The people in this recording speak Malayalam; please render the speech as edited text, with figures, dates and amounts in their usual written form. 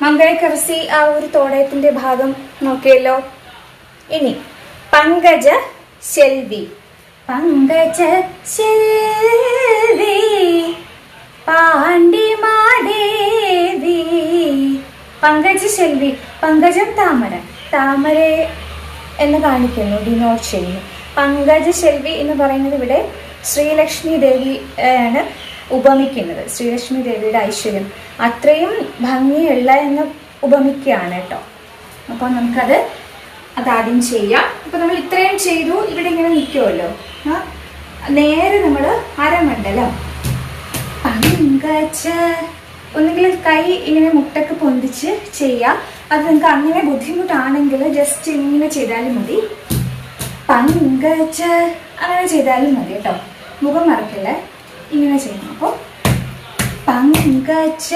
മംഗളകരസി ആ ഒരു തോടയത്തിന്റെ ഭാഗം നോക്കിയല്ലോ. ഇനി പങ്കജ ശെൽവി. പങ്കജ ശെൽവി പാണ്ഡിമാദേവി. പങ്കജ ശെൽവി, പങ്കജം താമര, താമര എന്ന് കാണിക്കുന്നു, ഡിനോട്ട് ചെയ്യുന്നു. പങ്കജ ശെൽവി എന്ന് പറയുന്നത് ഇവിടെ ശ്രീലക്ഷ്മി ദേവി ആണ് ഉപമിക്കുന്നത്. ശ്രീലക്ഷ്മി ദേവിയുടെ ഐശ്വര്യം അത്രയും ഭംഗിയുള്ള എന്ന് ഉപമിക്കുകയാണ് കേട്ടോ. അപ്പോൾ നമുക്കത് ആദ്യം ചെയ്യാം. അപ്പോൾ നമ്മൾ ഇത്രയും ചെയ്തു, ഇവിടെ ഇങ്ങനെ നിൽക്കുമല്ലോ. നേരെ നമ്മൾ അരമണ്ഡലം പങ്കജ, ഒന്നുകിൽ കൈ ഇങ്ങനെ മുട്ടൊക്കെ പൊന്തിച്ച് ചെയ്യാം. അത് നിങ്ങൾക്ക് അങ്ങനെ ബുദ്ധിമുട്ടാണെങ്കിൽ ജസ്റ്റ് ഇങ്ങനെ ചെയ്താലും മതി. പങ്കജ അങ്ങനെ ചെയ്താലും മതി കേട്ടോ, മുഖം മറക്കില്ല, ഇങ്ങനെ ചെയ്യണം. അപ്പോൾ പങ്കജ